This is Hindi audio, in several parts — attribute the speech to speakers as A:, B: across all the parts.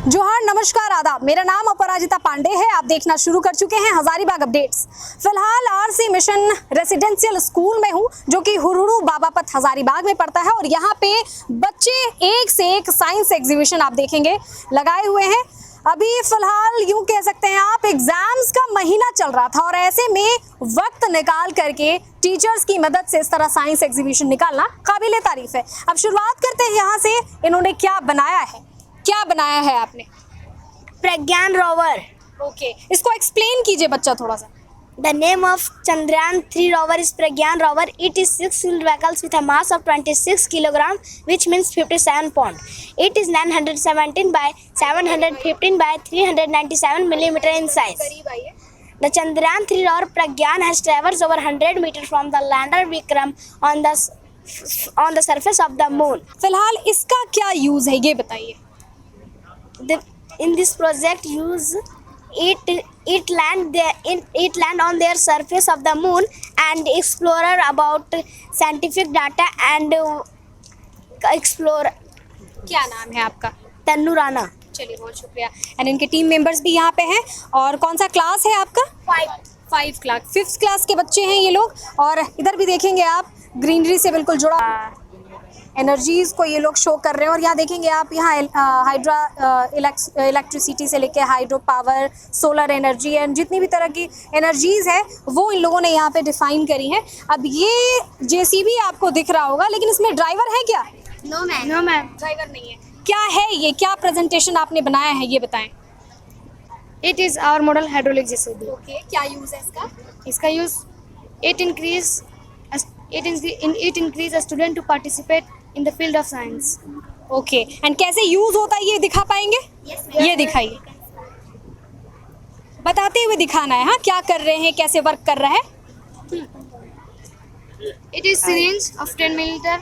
A: जोहार, नमस्कार, आदाब। मेरा नाम अपराजिता पांडे है। आप देखना शुरू कर चुके हैं हजारीबाग अपडेट्स। फिलहाल आरसी मिशन रेसिडेंशियल स्कूल में हूं, जो कि हुरुडू बाबापत हजारीबाग में पड़ता है। और यहाँ पे बच्चे एक से एक साइंस एग्जीबिशन आप देखेंगे लगाए हुए हैं। अभी फिलहाल यूं कह सकते हैं आप, एग्जाम्स का महीना चल रहा था और ऐसे में वक्त निकाल करके टीचर्स की मदद से इस तरह साइंस एग्जीबिशन निकालना काबिले तारीफ है। अब शुरुआत करते हैं यहाँ से, इन्होंने क्या बनाया है। क्या बनाया है आपने?
B: प्रज्ञान रोवर।
A: ओके, इसको एक्सप्लेन कीजिए बच्चा थोड़ा सा।
B: The name of Chandrayaan 3 rover is Pragyan rover. It is 6-wheeled vehicles with a mass of 26 kilogram, which means 57 pound. It is 917 by 715 by 397 millimeter in size. The Chandrayaan 3 rover Pragyan has traversed over 100 meters from the lander Vikram on the surface of the moon.
A: फिलहाल इसका क्या यूज है ये बताइए।
B: In this project, it land on their surface of the moon and explore about scientific data and explore.
A: क्या नाम है आपका?
B: तन्नू राणा।
A: चलिए, बहुत शुक्रिया। एंड इनके टीम मेंबर्स भी यहाँ पे हैं। और कौन सा क्लास है आपका? 5 क्लास, 5th क्लास के बच्चे हैं ये लोग। और इधर भी देखेंगे आप, ग्रीनरी से बिल्कुल जुड़ा एनर्जीज को ये लोग शो कर रहे हैं। और यहाँ देखेंगे आप, यहाँ इलेक्ट्रिसिटी से लेके hydro power, solar energy and जितनी भी तरह की एनर्जीज है वो इन लोगों ने यहाँ पे डिफाइन करी है। अब ये जेसीबी आपको दिख रहा होगा, लेकिन इसमें ड्राइवर है क्या?
B: नो मैम,
A: ड्राइवर नहीं है। क्या है ये, क्या प्रेजेंटेशन आपने बनाया है ये बताएं।
C: It is our model hydraulic JCB.
A: Okay, क्या यूज है इसका?
C: इसका use it increase a student to participate in the field of science.
A: Okay, and कैसे यूज होता है ये दिखा पाएंगे? ये दिखाइए, बताते हुए दिखाना है। हाँ, क्या कर रहे हैं, कैसे वर्क कर रहा है?
C: It is syringe of 10 milliliter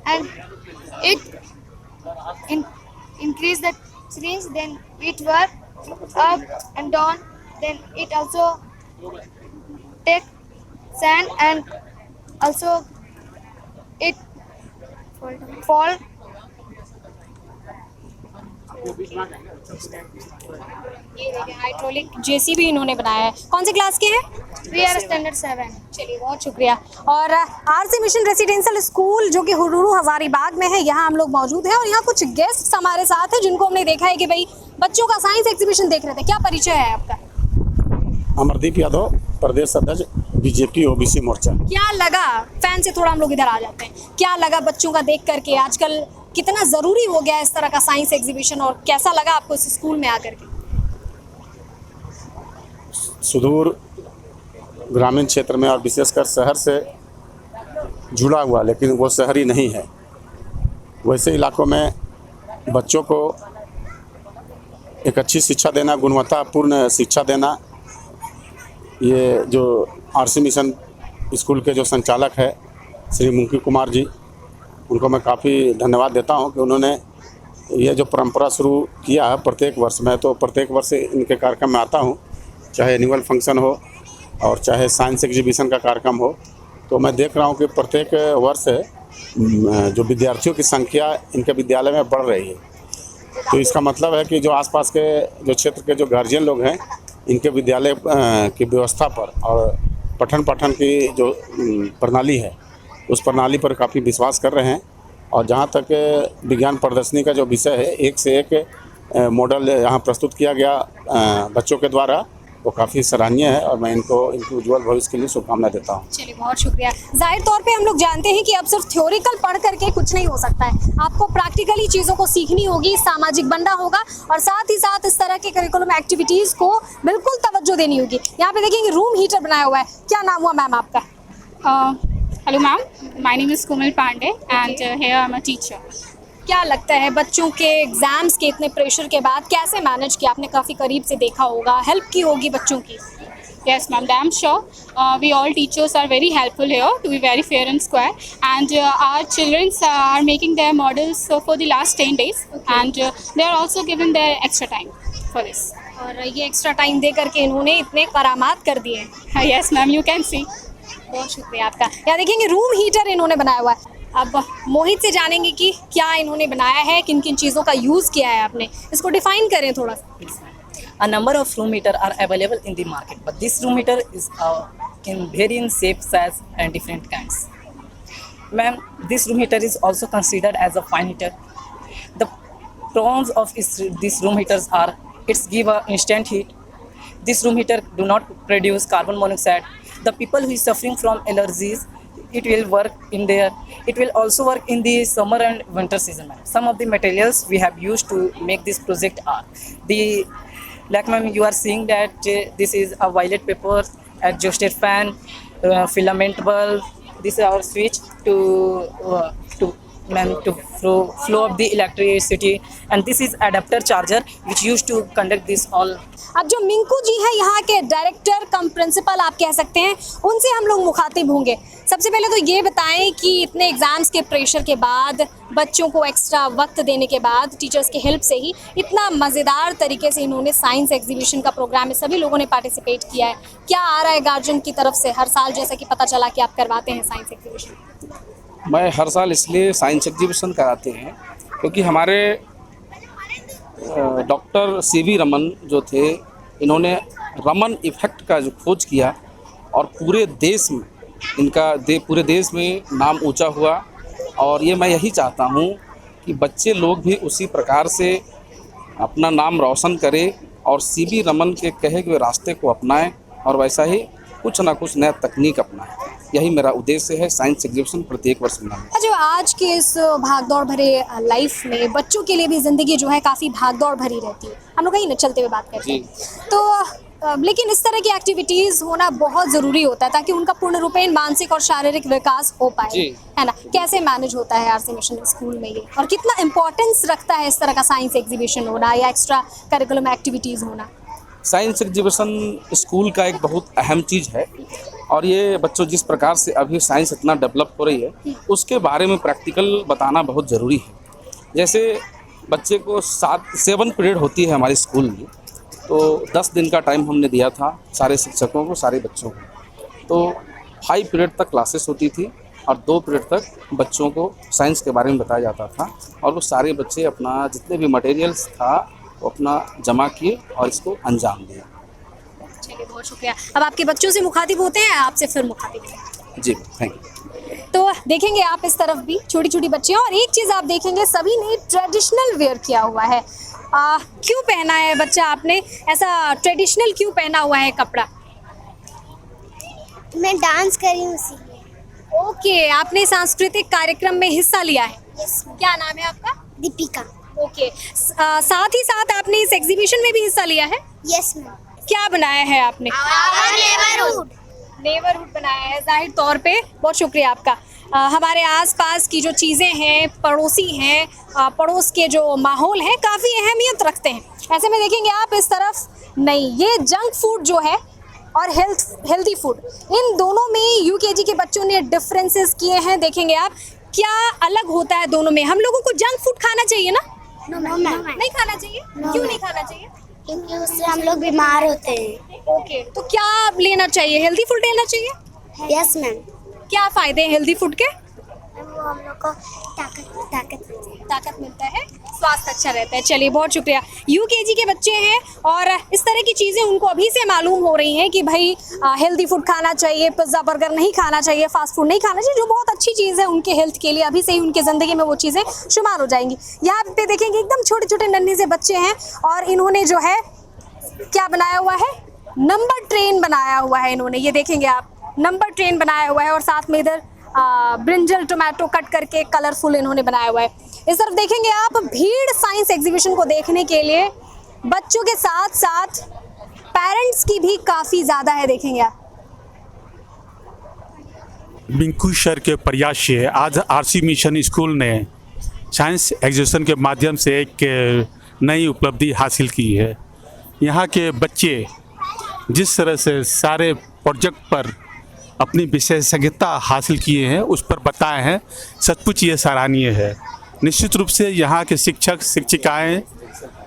C: and it increase the syringe, then it work up and down, then it also take sand and also it fall.
A: ये देखिए, हाइड्रोलिक जेसीबी इन्होंने बनाया है। कौन से क्लास के हैं?
C: We are standard 7.
A: चलिए, बहुत शुक्रिया। और आरसी मिशन रेसिडेंशियल स्कूल जो कि हुरुडू हजारीबाग में है, यहाँ हम लोग मौजूद हैं। और यहाँ कुछ गेस्ट हमारे साथ हैं जिनको हमने देखा है कि भाई बच्चों का साइंस एग्जीबिशन देख रहे थे। क्या परिचय है आपका?
D: अमरदीप यादव, प्रदेश अध्यक्ष बीजेपी ओबीसी मोर्चा।
A: क्या लगा, फैन से थोड़ा हम लोग इधर आ जाते हैं, क्या लगा बच्चों का देख करके? आजकल कितना ज़रूरी हो गया इस तरह का साइंस एग्जीबिशन, और कैसा लगा आपको इस स्कूल में आकर के?
D: सुदूर ग्रामीण क्षेत्र में और विशेषकर शहर से जुड़ा हुआ, लेकिन वो शहरी नहीं है, वैसे इलाकों में बच्चों को एक अच्छी शिक्षा देना, गुणवत्तापूर्ण शिक्षा देना, ये जो आरसी मिशन स्कूल के जो संचालक है श्री मुंकी कुमार जी, उनको मैं काफ़ी धन्यवाद देता हूं कि उन्होंने ये जो परंपरा शुरू किया है प्रत्येक वर्ष में। तो प्रत्येक वर्ष इनके कार्यक्रम में आता हूं, चाहे एनुअल फंक्शन हो और चाहे साइंस एग्जीबिशन का कार्यक्रम हो। तो मैं देख रहा हूं कि प्रत्येक वर्ष जो विद्यार्थियों की संख्या इनके विद्यालय में बढ़ रही है। तो इसका मतलब है कि जो आसपास के जो क्षेत्र के जो गार्जियन लोग हैं, इनके विद्यालय की व्यवस्था पर और पठन पाठन की जो प्रणाली है उस प्रणाली पर काफ़ी विश्वास कर रहे हैं। और जहाँ तक विज्ञान प्रदर्शनी का जो विषय है, एक से एक मॉडल यहाँ प्रस्तुत किया गया बच्चों के द्वारा, वो काफ़ी सराहनीय है और मैं इनके उज्ज्वल भविष्य के लिए शुभकामनाएं देता हूँ।
A: चलिए, बहुत शुक्रिया। जाहिर तौर पे हम लोग जानते हैं कि अब सिर्फ थ्योरिकल पढ़ करके कुछ नहीं हो सकता है, आपको प्रैक्टिकली चीज़ों को सीखनी होगी, सामाजिक बनना होगा और साथ ही साथ इस तरह के करिकुलम एक्टिविटीज़ को बिल्कुल तवज्जो देनी होगी। यहाँ पे देखेंगे रूम हीटर बनाया हुआ है। क्या नाम हुआ मैम आपका?
E: Hello ma'am, my name is Komal Pandey and here I'm a teacher.
A: क्या लगता है बच्चों के एग्जाम्स के इतने प्रेशर के बाद कैसे मैनेज किया? आपने काफ़ी करीब से देखा होगा, हेल्प की होगी बच्चों की।
E: Yes ma'am, damn sure. We all teachers are very helpful here to be very fair and square, and our children are making their models for the last 10 days and they are also given their extra time for this.
A: और ये एक्स्ट्रा टाइम दे करके इन्होंने इतने करामात कर दिए।
E: Yes ma'am, you can see.
A: बहुत शुक्रिया आपका। यहाँ देखेंगे रूम हीटर इन्होंने बनाया हुआ है। अब मोहित से जानेंगे कि क्या इन्होंने बनाया है, किन किन चीज़ों का यूज़ किया है आपने, इसको डिफाइन करें थोड़ा सा।
F: A number of room heater are available in the market, but this room heater is in varying shapes, size and different kinds. Ma'am, this room heater is also considered as a fine heater. The pros of these room heaters are it's give a instant heat. This room heater do not produce carbon monoxide. The people who is suffering from allergies, it will work in there. It will also work in the summer and winter season. Ma'am. Some of the materials we have used to make this project are the, like ma'am, you are seeing that this is a violet paper, adjusted fan, filament bulb. This is our switch to flow of the electricity, and this is adapter charger which used to conduct this all.
A: अब जो मिंकू जी हैं यहाँ के डायरेक्टर कम प्रिंसिपल आप कह सकते हैं, उनसे हम लोग मुखातिब होंगे। सबसे पहले तो ये बताएं कि इतने एग्ज़ाम्स के प्रेशर के बाद, बच्चों को एक्स्ट्रा वक्त देने के बाद, टीचर्स के हेल्प से ही इतना मज़ेदार तरीके से इन्होंने साइंस एग्जीबिशन का प्रोग्राम में सभी लोगों ने पार्टिसिपेट किया है। क्या आ रहा है गार्जियन की तरफ से हर साल, जैसा कि पता चला कि आप करवाते हैं साइंस एग्जीबिशन?
G: मैं हर साल इसलिए साइंस एग्जीबिशन कराते हैं क्योंकि हमारे डॉक्टर सीवी रमन जो थे, इन्होंने रमन इफ़ेक्ट का जो खोज किया और पूरे देश में पूरे देश में नाम ऊंचा हुआ। और ये मैं यही चाहता हूँ कि बच्चे लोग भी उसी प्रकार से अपना नाम रोशन करें और सीवी रमन के कहे हुए रास्ते को अपनाएं और वैसा ही कुछ ना कुछ नया तकनीक अपनाएं। यही मेरा उद्देश्य है साइंस एग्जीबिशन प्रत्येक वर्ष मनाना।
A: जो आज के इस भागदौड़ भरे लाइफ में बच्चों के लिए भी ज़िंदगी जो है काफ़ी भागदौड़ भरी रहती है, हम लोग कहीं न चलते हुए बात करते हैं, तो लेकिन इस तरह की एक्टिविटीज़ होना बहुत ज़रूरी होता है ताकि उनका पूर्ण रूपेण मानसिक और शारीरिक विकास हो पाए, है ना। कैसे मैनेज होता है आरसी मिशन स्कूल में ये, और कितना इम्पोर्टेंस रखता है इस तरह का साइंस एग्जीबिशन होना या एक्स्ट्रा करिकुलम एक्टिविटीज़ होना?
G: साइंस एग्जीबिशन स्कूल का एक बहुत अहम चीज़ है और ये बच्चों जिस प्रकार से अभी साइंस इतना डेवलप हो रही है उसके बारे में प्रैक्टिकल बताना बहुत ज़रूरी है। जैसे बच्चे को 7 पीरियड होती है हमारे स्कूल में, तो 10 दिन का टाइम हमने दिया था सारे शिक्षकों को, सारे बच्चों को। तो 5 पीरियड तक क्लासेस होती थी और 2 पीरियड तक बच्चों को साइंस के बारे में बताया जाता था और वो सारे बच्चे अपना जितने भी मटेरियल्स था वो अपना जमा किए और इसको अंजाम दिया।
A: चलिए, बहुत शुक्रिया। अब आपके बच्चों से मुखातिब होते हैं, आपसे फिर मुखातिब हैं।
G: जी, थैंक यू।
A: तो देखेंगे आप इस तरफ भी छोटी छोटी बच्चियाँ, और एक चीज़ आप देखेंगे सभी ने ट्रेडिशनल वेयर किया हुआ है। क्यों पहना है बच्चा आपने ऐसा ट्रेडिशनल, क्यों पहना हुआ है कपड़ा?
B: मैं डांस करी हूँ इसीलिए।
A: ओके, आपने सांस्कृतिक कार्यक्रम में हिस्सा लिया है। क्या नाम है आपका?
B: दीपिका।
A: ओके, साथ ही साथ आपने इस एग्जीबिशन में भी हिस्सा लिया है?
B: Yes ma'am.
A: क्या बनाया है आपने? नेबरहुड बनाया है, जाहिर तौर पे। बहुत शुक्रिया आपका। हमारे आसपास की जो चीज़ें हैं, पड़ोसी हैं, पड़ोस के जो माहौल है काफ़ी अहमियत रखते हैं। ऐसे में देखेंगे आप इस तरफ, नहीं, ये जंक फूड जो है और हेल्दी फूड, इन दोनों में यूकेजी के बच्चों ने डिफरेंसेस किए हैं। देखेंगे आप क्या अलग होता है दोनों में। हम लोगों को जंक फूड खाना चाहिए ना? नहीं खाना चाहिए। क्यों नहीं खाना चाहिए?
B: क्योंकि उससे हम लोग बीमार होते हैं।
A: ओके, तो क्या लेना चाहिए? हेल्दी फूड लेना चाहिए।
B: Yes ma'am.
A: क्या फ़ायदे हैं हेल्दी फूड के?
B: वो हम लोग को
A: ताकत मिलता है, स्वास्थ्य अच्छा रहता है। चलिए, बहुत शुक्रिया। यूकेजी के बच्चे हैं और इस तरह की चीज़ें उनको अभी से मालूम हो रही हैं कि भाई हेल्दी फूड खाना चाहिए, पिज़्ज़ा बर्गर नहीं खाना चाहिए, फास्ट फूड नहीं खाना चाहिए, जो बहुत अच्छी चीज़ है उनके हेल्थ के लिए। अभी से ही उनकी ज़िंदगी में वो चीज़ें शुमार हो जाएंगी। यहाँ पे देखेंगे एकदम छोटे छोटे नन्हे से बच्चे हैं और इन्होंने जो है क्या बनाया हुआ है? नंबर ट्रेन बनाया हुआ है इन्होंने। ये देखेंगे आप, नंबर ट्रेन बनाया हुआ है और साथ में इधर ब्रिंजल टोमेटो कट करके कलरफुल इन्होंने बनाया हुआ है। इस तरफ देखेंगे आप, भीड़ साइंस एग्जीबिशन को देखने के लिए बच्चों के साथ साथ पेरेंट्स की भी काफ़ी ज़्यादा है। देखेंगे आप,
H: मिंकू सर के प्रयास से आज आरसी मिशन स्कूल ने साइंस एग्जीबिशन के माध्यम से एक नई उपलब्धि हासिल की है। यहाँ के बच्चे जिस तरह से सारे प्रोजेक्ट पर अपनी विशेषज्ञता हासिल किए हैं, उस पर बताए हैं, सचमुच ये सराहनीय है। निश्चित रूप से यहाँ के शिक्षक शिक्षिकाएं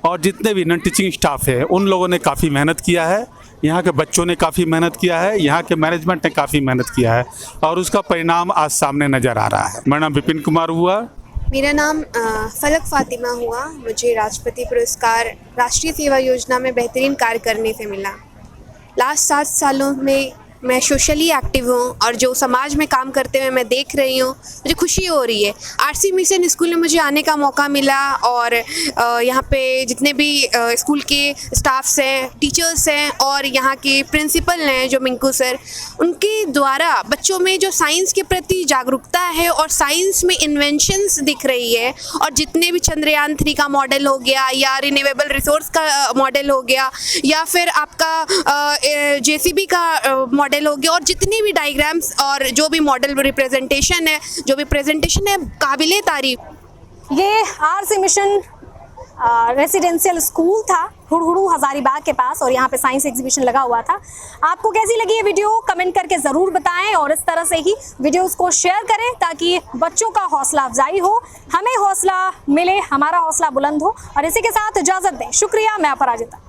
H: और जितने भी नॉन टीचिंग स्टाफ है उन लोगों ने काफ़ी मेहनत किया है यहाँ के बच्चों ने काफ़ी मेहनत किया है, यहाँ के मैनेजमेंट ने काफ़ी मेहनत किया है और उसका परिणाम आज सामने नज़र आ रहा है। मेरा नाम विपिन कुमार हुआ।
I: मेरा नाम फलक फातिमा हुआ। मुझे राष्ट्रपति पुरस्कार राष्ट्रीय सेवा योजना में बेहतरीन कार्य करने से मिला। लास्ट 7 सालों में मैं सोशली एक्टिव हूँ और जो समाज में काम करते हुए मैं देख रही हूँ, मुझे खुशी हो रही है। आरसी मिशन स्कूल में मुझे आने का मौका मिला और यहाँ पे जितने भी स्कूल के स्टाफ्स हैं, टीचर्स हैं और यहाँ के प्रिंसिपल हैं जो मिंकू सर, उनके द्वारा बच्चों में जो साइंस के प्रति जागरूकता है और साइंस में इन्वेंशंस दिख रही है और जितने भी चंद्रयान 3 का मॉडल हो गया या रिन्यूएबल रिसोर्स का मॉडल हो गया या फिर आपका JCB का मॉडल हो गया और जितनी भी डायग्राम्स और जो भी मॉडल रिप्रेजेंटेशन है, जो भी प्रेजेंटेशन है, काबिले तारीफ।
A: ये आरसी मिशन रेसिडेंशियल स्कूल था हुड़हुड़ू हजारीबाग के पास और यहाँ पे साइंस एग्जीबिशन लगा हुआ था। आपको कैसी लगी ये वीडियो कमेंट करके ज़रूर बताएं और इस तरह से ही वीडियोस को शेयर करें ताकि बच्चों का हौसला अफजाई हो, हमें हौसला मिले, हमारा हौसला बुलंद हो। और इसी के साथ इजाज़त दें। शुक्रिया, मैं अपराजिता।